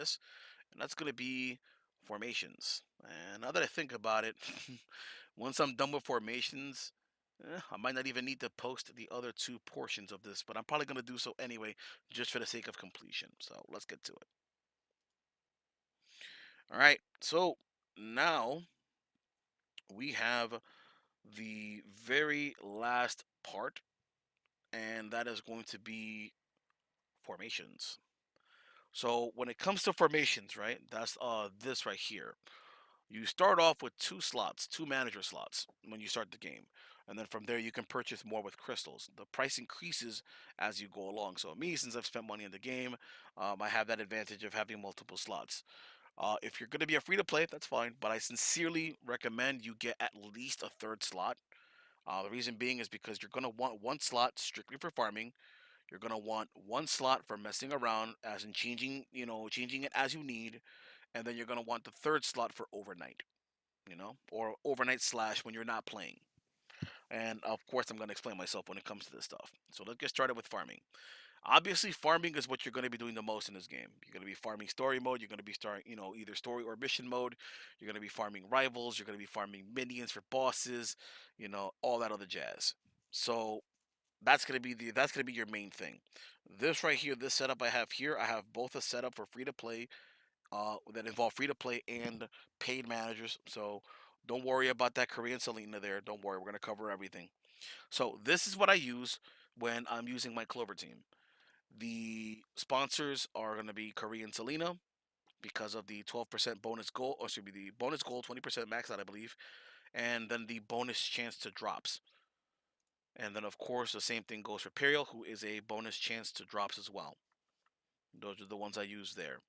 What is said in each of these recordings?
this, and that's going to be formations. And now that I think about it, once I'm done with formations, I might not even need to post the other two portions of this, but I'm probably going to do so anyway, just for the sake of completion. So let's get to it. All right, so now we have the very last part, and that is going to be formations. So when it comes to formations, right, that's this right here. You start off with two slots, two manager slots when you start the game. And then from there, you can purchase more with crystals. The price increases as you go along. So, me, since I've spent money in the game, I have that advantage of having multiple slots. If you're going to be a free to play, that's fine. But I sincerely recommend you get at least a third slot. The reason being is because you're going to want one slot strictly for farming. You're going to want one slot for messing around, as in changing, changing it as you need. And then you're going to want the third slot for overnight, or overnight slash when you're not playing. And of course, I'm going to explain myself when it comes to this stuff. So let's get started with farming. Obviously, farming is what you're going to be doing the most in this game. You're going to be farming story mode. You're going to be starting, either story or mission mode. You're going to be farming rivals. You're going to be farming minions for bosses. All that other jazz. So that's gonna be your main thing. This right here, this setup I have here, I have both a setup for free to play that involve free to play and paid managers. So don't worry about that Korean Selena there. Don't worry, we're gonna cover everything. So this is what I use when I'm using my Clover team. The sponsors are gonna be Korean Selena because of the 12% bonus goal, or should be the bonus goal, 20% max out, I believe, and then the bonus chance to drops. And then of course the same thing goes for Periel, who is a bonus chance to drops as well. Those are the ones I use there.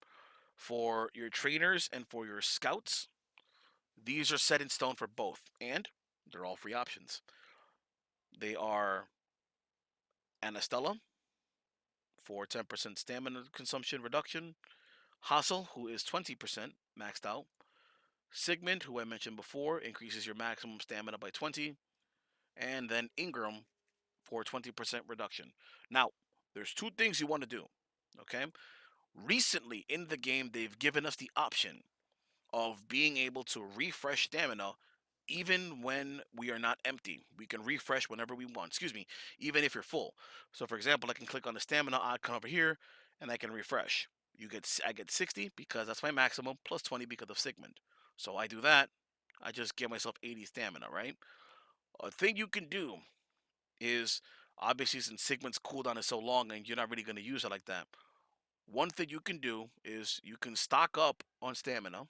For your trainers and for your scouts, these are set in stone for both, and they're all free options. They are Anastella for 10% stamina consumption reduction, Hassel, who is 20% maxed out, Sigmund, who I mentioned before, increases your maximum stamina by 20, and then Ingram for 20% reduction. Now, there's two things you want to do, okay? Recently in the game, they've given us the option of being able to refresh stamina even when we are not empty. We can refresh whenever we want. Excuse me, even if you're full. So for example, I can click on the stamina icon over here and I can refresh. I get 60 because that's my maximum plus 20 because of Sigmund. So I do that. I just give myself 80 stamina, right? A thing you can do is obviously since Sigmund's cooldown is so long and you're not really going to use it like that. One thing you can do is you can stock up on stamina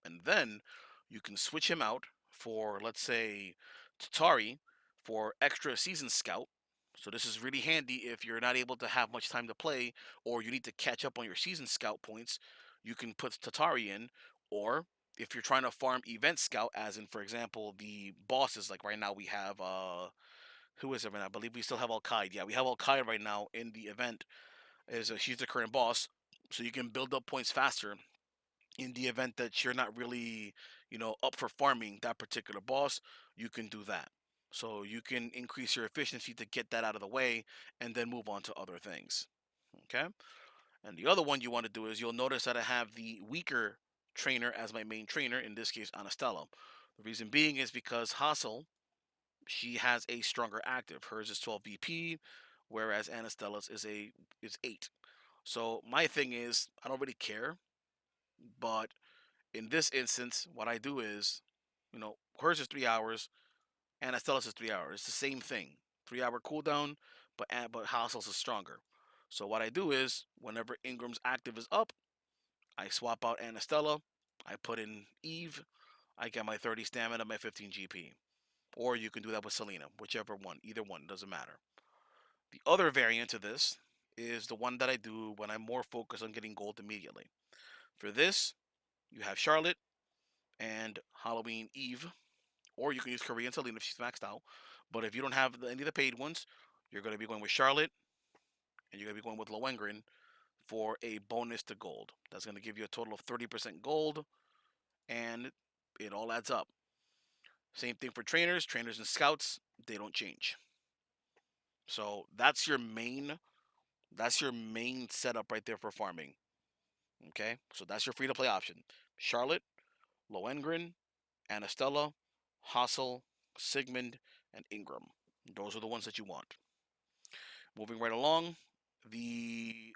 and then you can switch him out for, let's say, Tatari for extra season scout. So this is really handy if you're not able to have much time to play or you need to catch up on your season scout points. You can put Tatari in, or if you're trying to farm event scout, as in for example the bosses. Like right now we have who is it right now? I believe we still have Al Qaeda. Yeah, we have Al Qaeda right now in the event. She's the current boss, so you can build up points faster in the event that you're not really, up for farming that particular boss. You can do that. So you can increase your efficiency to get that out of the way and then move on to other things. Okay? And the other one you want to do is you'll notice that I have the weaker trainer as my main trainer, in this case Anastella. The reason being is because Hassel, she has a stronger active. Hers is 12 VP, whereas Anastella's is 8. So my thing is I don't really care, but in this instance, what I do is, hers is 3 hours, and Astellas is 3 hours. It's the same thing, 3 hour cooldown, but Households is stronger. So what I do is, whenever Ingram's active is up, I swap out Anastella, I put in Eve, I get my 30 stamina, my 15 GP. Or you can do that with Selena, whichever one, either one, doesn't matter. The other variant of this is the one that I do when I'm more focused on getting gold immediately. For this, you have Charlotte and Halloween Eve, or you can use Korean Selena if she's maxed out. But if you don't have any of the paid ones, you're going to be going with Charlotte and you're going to be going with Lohengrin for a bonus to gold. That's going to give you a total of 30% gold, and it all adds up. Same thing for trainers. Trainers and scouts, they don't change. So that's your main setup right there for farming. Okay, so that's your free to play option. Charlotte, Lohengrin, Anastella, Hassel, Sigmund, and Ingram. Those are the ones that you want. Moving right along, the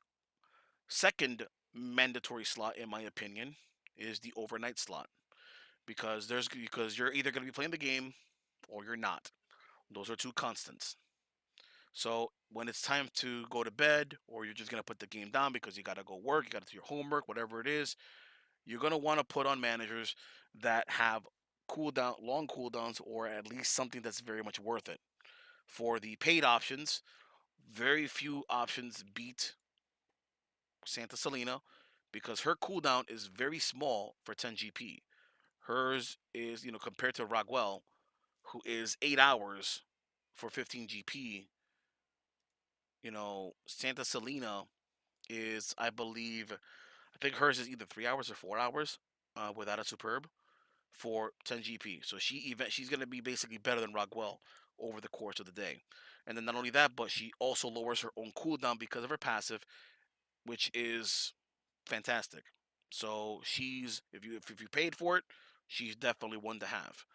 second mandatory slot, in my opinion, is the overnight slot because you're either going to be playing the game or you're not. Those are two constants. So when it's time to go to bed, or you're just gonna put the game down because you gotta go work, you gotta do your homework, whatever it is, you're gonna want to put on managers that have long cooldowns, or at least something that's very much worth it. For the paid options, very few options beat Santa Selena because her cooldown is very small for 10 GP. Hers is, compared to Rogwell, who is 8 hours for 15 GP. Santa Selena is, I think hers is either 3 hours or 4 hours without a superb for 10 GP. So she's going to be basically better than Rogwell over the course of the day. And then not only that, but she also lowers her own cooldown because of her passive, which is fantastic. So if you paid for it, she's definitely one to have.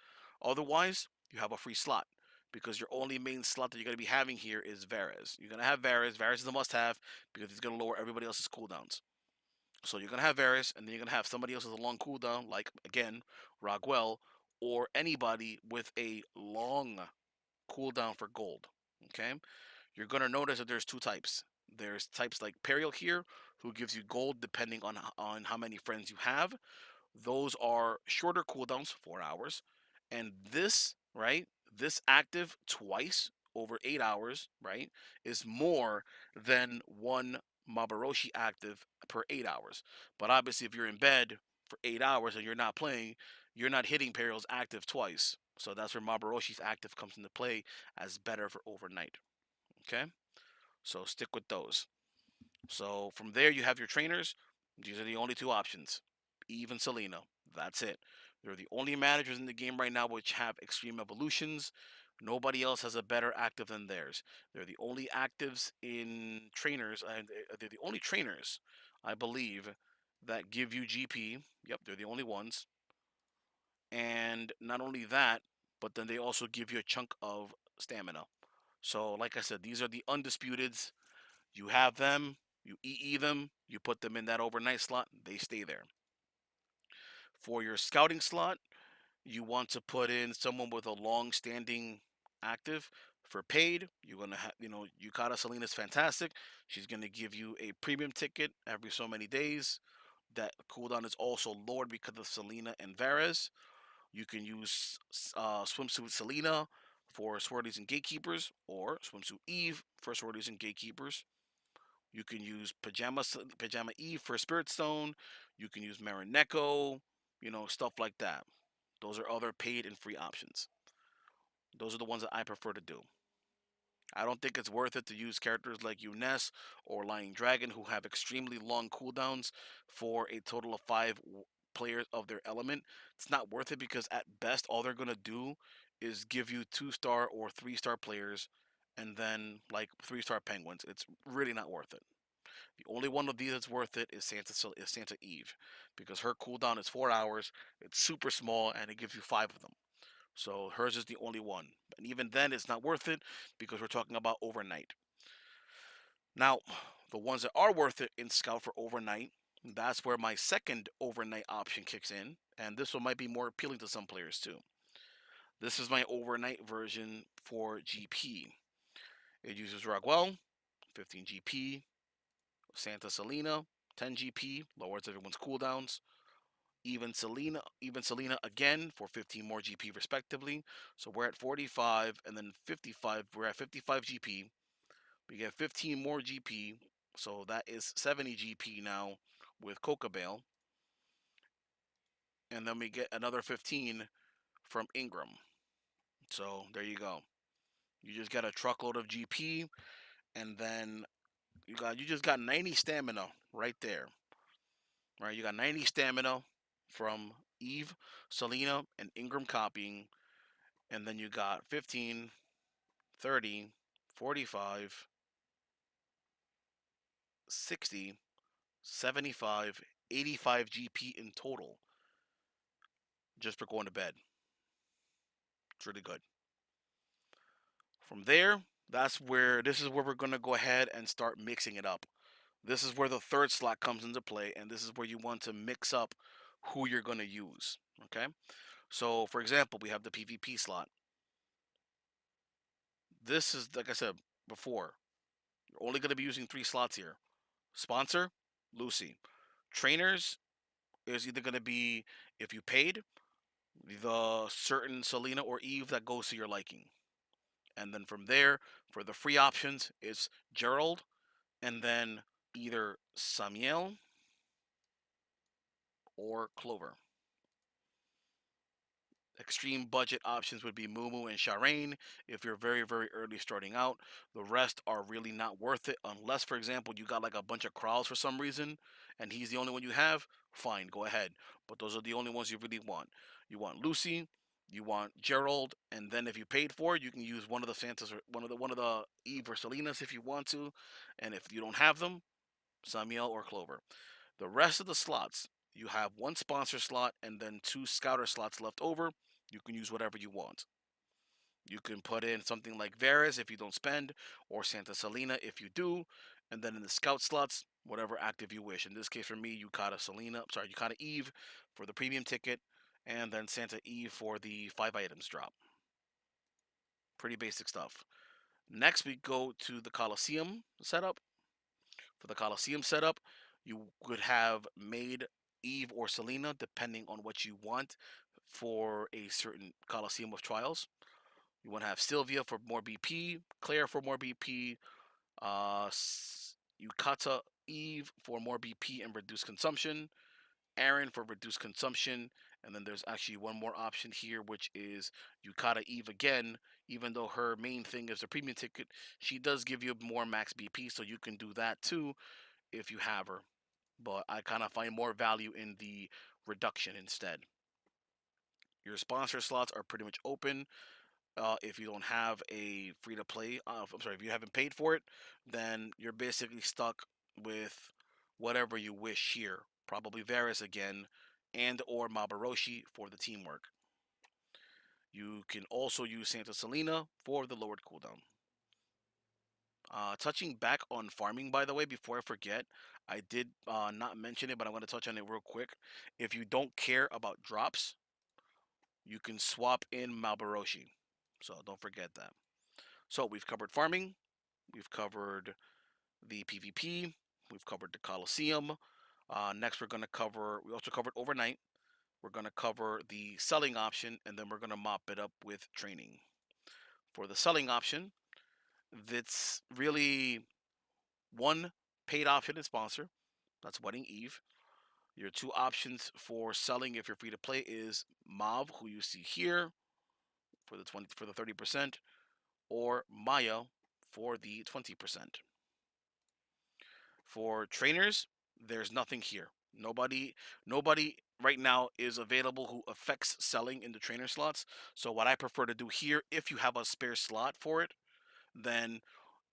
Otherwise, you have a free slot because your only main slot that you're going to be having here is Varez. You're going to have Varez. Varez is a must-have because he's going to lower everybody else's cooldowns. So you're going to have Varys, and then you're going to have somebody else with a long cooldown, like, again, Rogwell, or anybody with a long cooldown for gold. Okay? You're going to notice that there's two types. There's types like Periel here, who gives you gold depending on how many friends you have. Those are shorter cooldowns, 4 hours. And this, right, this active twice over 8 hours, right, is more than one Mabaroshi active per 8 hours. But obviously, if you're in bed for 8 hours and you're not playing, you're not hitting Periel's active twice. So that's where Mabaroshi's active comes into play as better for overnight. Okay? So stick with those. So from there, you have your trainers. These are the only two options, Eve and Selena. That's it. They're the only managers in the game right now which have extreme evolutions. Nobody else has a better active than theirs. They're the only actives in trainers, and they're the only trainers, I believe, that give you GP. Yep, they're the only ones. And not only that, but then they also give you a chunk of stamina. So, like I said, these are the undisputeds. You have them, you EE them, you put them in that overnight slot, they stay there. For your scouting slot, you want to put in someone with a long-standing active. For paid, you're gonna have, Yukata Selena's fantastic. She's gonna give you a premium ticket every so many days. That cooldown is also lowered because of Selena and Varez. You can use Swimsuit Selena for sororities and gatekeepers, or Swimsuit Eve for sororities and gatekeepers. You can use Pajama Eve for Spirit Stone. You can use Marineko, stuff like that. Those are other paid and free options. Those are the ones that I prefer to do. I don't think it's worth it to use characters like Eunice or Lying Dragon, who have extremely long cooldowns for a total of five players of their element. It's not worth it because at best all they're gonna do is give you 2-star or 3-star players, and then like 3-star penguins. It's really not worth it. The only one of these that's worth it is Santa Eve, because her cooldown is 4 hours. It's super small and it gives you five of them. So hers is the only one. And even then, it's not worth it because we're talking about overnight. Now, the ones that are worth it in Scout for overnight, that's where my second overnight option kicks in. And this one might be more appealing to some players too. This is my overnight version for GP. It uses Rogwell, 15 GP, Santa Selena, 10 GP, lowers everyone's cooldowns. Even Selena again for 15 more GP respectively. So we're at 45, and then 55. We're at 55 GP. We get 15 more GP, so that is 70 GP now with Coca Bale, and then we get another 15 from Ingram. So there you go. You just got a truckload of GP, and then you just got 90 stamina right there. Right, you got 90 stamina from Eve, Selena, and Ingram copying, and then you got 15, 30, 45, 60, 75, 85 GP in total just for going to bed. It's really good. From there, this is where we're going to go ahead and start mixing it up. This is where the third slot comes into play, and this is where you want to mix up who you're going to use. Okay? So, for example, we have the PvP slot. This is, like I said before, you're only going to be using 3 slots here. Sponsor, Lucy. Trainers is either going to be, if you paid, the certain Selena or Eve that goes to your liking. And then from there, for the free options, it's Gerald, and then either Samuel or Clover. Extreme budget options would be Mumu and Shireen if you're very, very early starting out. The rest are really not worth it unless, for example, you got like a bunch of crawls for some reason and he's the only one you have. Fine, go ahead. But those are the only ones you really want. You want Lucy, you want Gerald, and then if you paid for it, you can use one of the Santas or one of the Eve or Selenas if you want to. And if you don't have them, Samuel or Clover. The rest of the slots, you have one sponsor slot and then 2 scouter slots left over. You can use whatever you want. You can put in something like Varys if you don't spend, or Santa Selena if you do, and then in the scout slots, whatever active you wish. In this case, for me, Yukata Eve for the premium ticket, and then Santa Eve for the 5 items drop. Pretty basic stuff. Next, we go to the Colosseum setup. For the Colosseum setup, you could have made Eve or Selena depending on what you want for a certain Colosseum of Trials. You want to have Sylvia for more BP, Claire for more BP, Yukata Eve for more BP and reduced consumption, Aaron for reduced consumption, and then there's actually one more option here, which is Yukata Eve again. Even though her main thing is the premium ticket, she does give you more max BP, so you can do that too if you have her. But I kind of find more value in the reduction instead. Your sponsor slots are pretty much open. If you don't have a free to play, I'm sorry, if you haven't paid for it, then you're basically stuck with whatever you wish here. Probably Varys again, and or Mabaroshi for the teamwork. You can also use Santa Selena for the lowered cooldown. Touching back on farming, by the way, before I forget, I did not mention it, but I'm going to touch on it real quick. If you don't care about drops, you can swap in Malboroshi. So don't forget that. So we've covered farming, we've covered the PvP, we've covered the Colosseum. Next, we also covered overnight. We're going to cover the selling option, and then we're going to mop it up with training. For the selling option, that's really one paid option and sponsor. That's Wedding Eve. Your 2 options for selling if you're free to play is Mav, who you see here for the 30%, or Maya for the 20%. For trainers, there's nothing here. Nobody right now is available who affects selling in the trainer slots. So what I prefer to do here, if you have a spare slot for it, then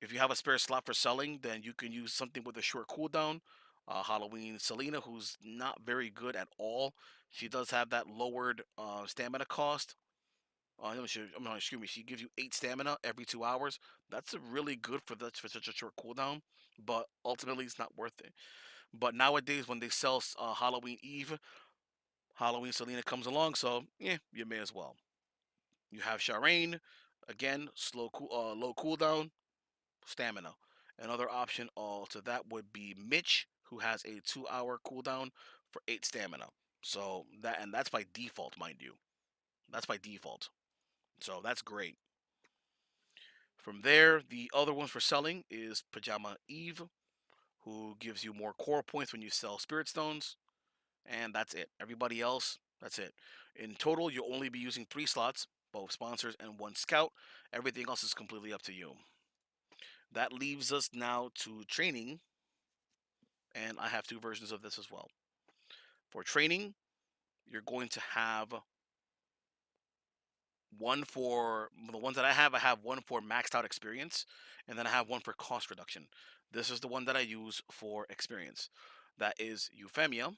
if you have a spare slot for selling, then you can use something with a short cooldown. Halloween Selena, who's not very good at all. She does have that lowered stamina cost. Excuse me. She gives you 8 stamina every 2 hours. That's really good for such a short cooldown, but ultimately it's not worth it. But nowadays, when they sell Halloween Eve, Halloween Selena comes along, so yeah, you may as well. You have Shireen, again, low cooldown, stamina. Another option to that would be Mitch, who has a 2 hour cooldown for 8 stamina. So that's by default, mind you. That's by default. So that's great. From there, the other ones for selling is Pajama Eve, who gives you more core points when you sell Spirit Stones, and that's it. Everybody else, that's it. In total, you'll only be using 3 slots, both sponsors and 1 scout. Everything else is completely up to you. That leaves us now to training, and I have 2 versions of this as well. For training, you're going to have one for the ones that I have one for maxed out experience, and then I have one for cost reduction. This is the one that I use for experience. That is Euphemia.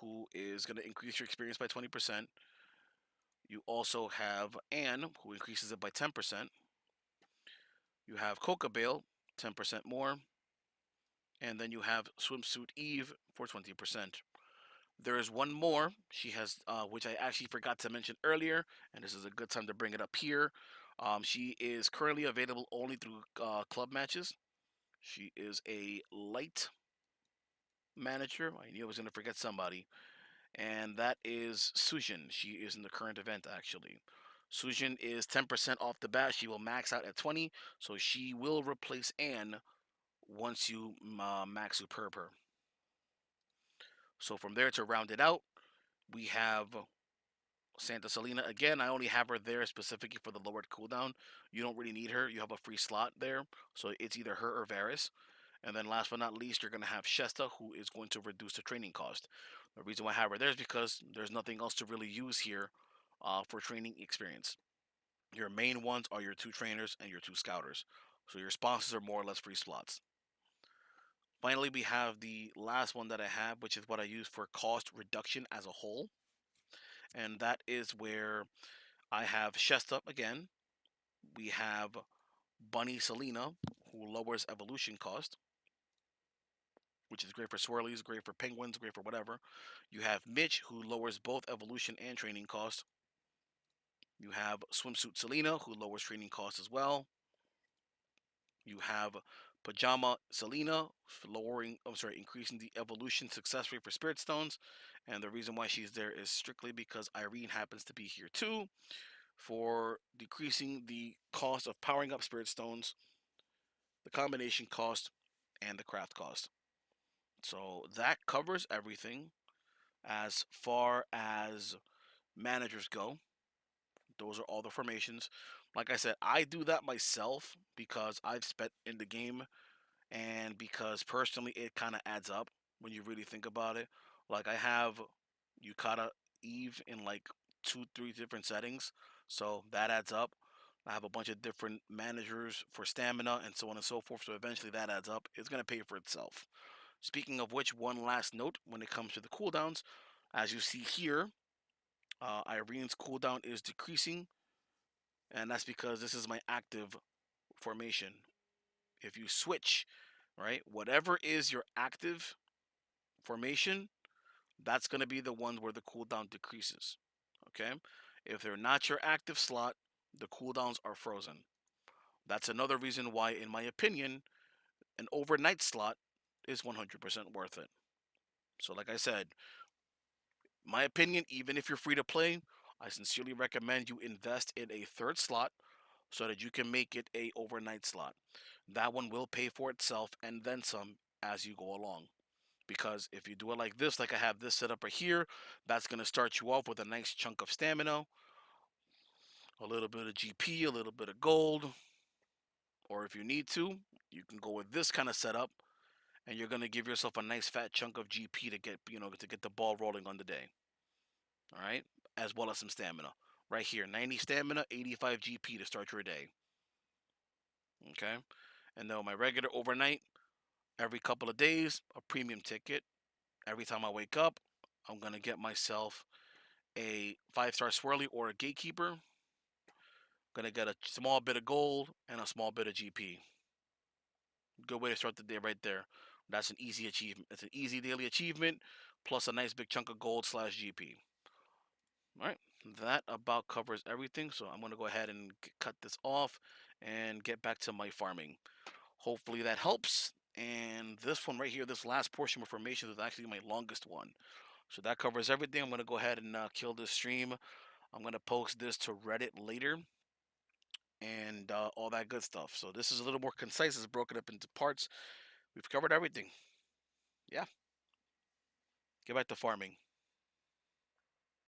who is going to increase your experience by 20%. You also have Anne, who increases it by 10%. You have Coca Bale, 10% more. And then you have Swimsuit Eve for 20%. There is one more. She has, which I actually forgot to mention earlier, and this is a good time to bring it up here. She is currently available only through club matches. She is a light manager. I knew I was going to forget somebody, and that is Sujin. She is in the current event, actually. Sujin is 10% off the bat. She will max out at 20, so she will replace Anne once you max Superb her. So from there, to round it out, we have Santa Selena. Again, I only have her there specifically for the lowered cooldown. You don't really need her. You have a free slot there. So it's either her or Varys. And then last but not least, you're going to have Shesta, who is going to reduce the training cost. The reason why I have her there is because there's nothing else to really use here for training experience. Your main ones are your two trainers and your two scouters. So your sponsors are more or less free slots. Finally, we have the last one that I have, which is what I use for cost reduction as a whole. And that is where I have Shesta again. We have Bunny Selena, who lowers evolution cost, which is great for swirlies, great for penguins, great for whatever. You have Mitch, who lowers both evolution and training cost. You have Swimsuit Selena, who lowers training cost as well. You have Pajama Selena, increasing the evolution success rate for Spirit Stones. And the reason why she's there is strictly because Irene happens to be here too, for decreasing the cost of powering up Spirit Stones, the combination cost, and the craft cost. So that covers everything as far as managers go. Those are all the formations. Like I said, I do that myself because I've spent in the game and because personally it kind of adds up when you really think about it. Like I have Yukata Eve in like 2, 3 different settings, so that adds up. I have a bunch of different managers for stamina and so on and so forth. So eventually that adds up. It's gonna pay for itself. Speaking of which, one last note when it comes to the cooldowns, as you see here, Irene's cooldown is decreasing, and that's because this is my active formation. If you switch, right, whatever is your active formation, that's going to be the one where the cooldown decreases. Okay? If they're not your active slot, the cooldowns are frozen. That's another reason why, in my opinion, an overnight slot is 100% worth it. So, like I said, my opinion, even if you're free to play, I sincerely recommend you invest in a third slot so that you can make it a overnight slot. That one will pay for itself and then some as you go along. Because if you do it like this, like I have this set up right here, that's going to start you off with a nice chunk of stamina, a little bit of GP, a little bit of gold. Or if you need to, you can go with this kind of setup and you're going to give yourself a nice fat chunk of GP to get, to get the ball rolling on the day. All right? As well as some stamina. Right here, 90 stamina, 85 GP to start your day. Okay? And then my regular overnight, every couple of days, a premium ticket. Every time I wake up, I'm going to get myself a 5-star swirly or a gatekeeper. Gonna get a small bit of gold and a small bit of GP. Good way to start the day right there. That's an easy achievement. It's an easy daily achievement plus a nice big chunk of gold slash GP. All right, that about covers everything. So I'm gonna go ahead and cut this off and get back to my farming. Hopefully that helps. And this one right here, this last portion of information is actually my longest one. So that covers everything. I'm gonna go ahead and kill this stream. I'm gonna post this to Reddit later and all that good stuff. So this is a little more concise. It's broken up into parts. We've covered everything. Yeah, get back to farming.